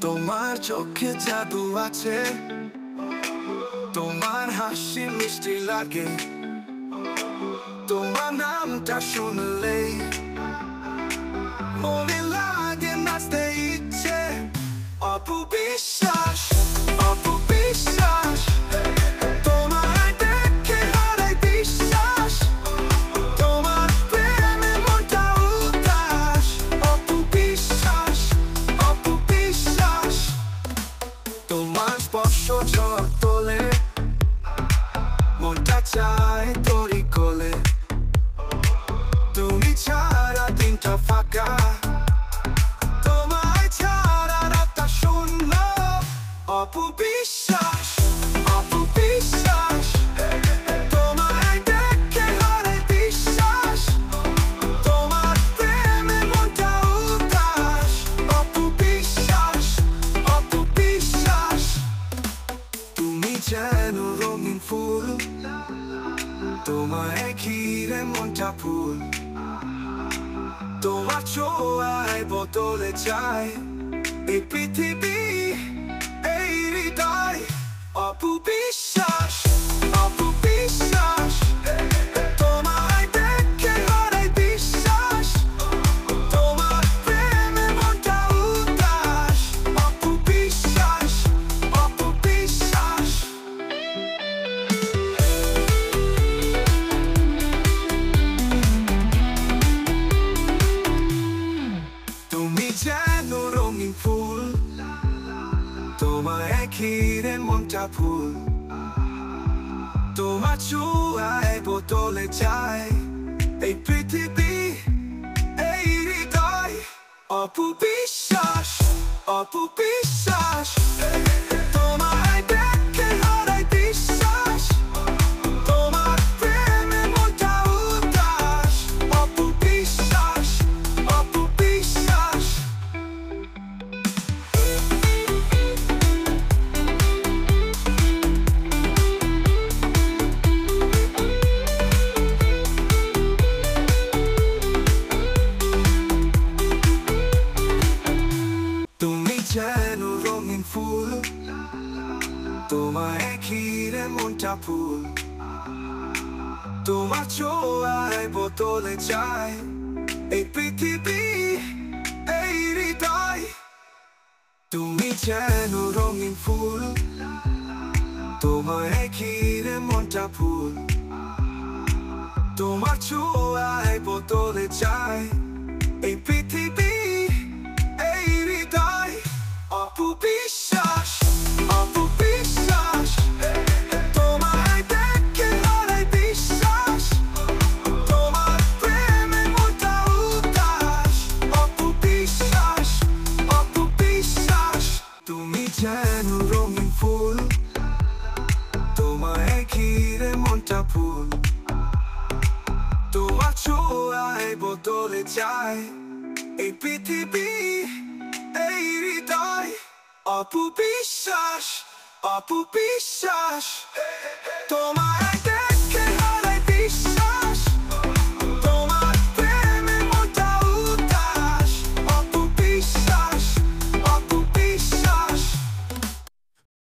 তোমার চোখে জাদু আছে, তোমার হাসি মিষ্টি লাগে, তোমার নামটা শুনলেই মনে লাগে নাচতে ইচ্ছে। অপু বিশ্বাস, অপু বিশ্বাস, তোমায় দেখে হারাই বিশ্বাস, তোমার প্রেমে মনটা উদাস। অপু বিশ্বাস, অপু বিশ্বাস, তোমার স্পর্শ ঝড় তোলে, মনটা চায় তোরই কোলে। তুমি ছাড়া দিনটা ফাঁকা, তোমায় ছাড়া রাতটা শূন্য। অপু বিশ্বাস, অপু বিশ্বাস, তোমায় দেখে হারাই বিশ্বাস, তোমার প্রেমে মনটা উদাস। অপু বিশ্বাস, অপু বিশ্বাস, তুমি যেন রঙিন ফুল, তোমায় ঘিরে মনটা ফুল, তোমার ছোঁয়ায় বদলে যায় এই পৃথিবী, এই হৃদয়। অপু বিশ্বাস, অপু বিশ্বাস, তোমায় দেখে হারাই বিশ্বাস, তোমার প্রেমে মনটা উদাস। অপু বিশ্বাস, অপু বিশ্বাস। তুমি যেন রঙিন ফুল, তোমায় ঘিরে মনটা ফুল, তোমার ছোঁয়ায় বদলে যায় এই পৃথিবী, এই হৃদয়। অপু বিশ্বাস, অপু বিশ্বাস, তোমায় দেখে হারাই বিশ্বাস, তোমার প্রেমে মনটা উদাস। অপু বিশ্বাস, অপু বিশ্বাস। তুমি যেন রঙিন ফুল, তোমায় ঘিরে মনটা ফুল, তোমার ছোঁয়ায় বদলে যায় এই পৃথিবী, এই হৃদয়। তুমি যেন রঙিন ফুল, তোমায় ঘিরে মনটা ফুল, তোমার ছোঁয়ায় বদলে যায় এই পৃথিবী, এই হৃদয়। অপু বিশ্বাস, অপু বিশ্বাস, তোমায় দেখে হারাই বিশ্বাস, তোমার প্রেমে মনটা উদাস। অপু বিশ্বাস, অপু বিশ্বাস, তুমি যেন রঙিন ফুল, তোমায় ঘিরে মনটা ফুল, তোমার ছোঁয়ায় বদলে যায় এই পৃথিবী, এই হৃদয়। অপু বিশ্বাস, অপু বিশ্বাস, তোমার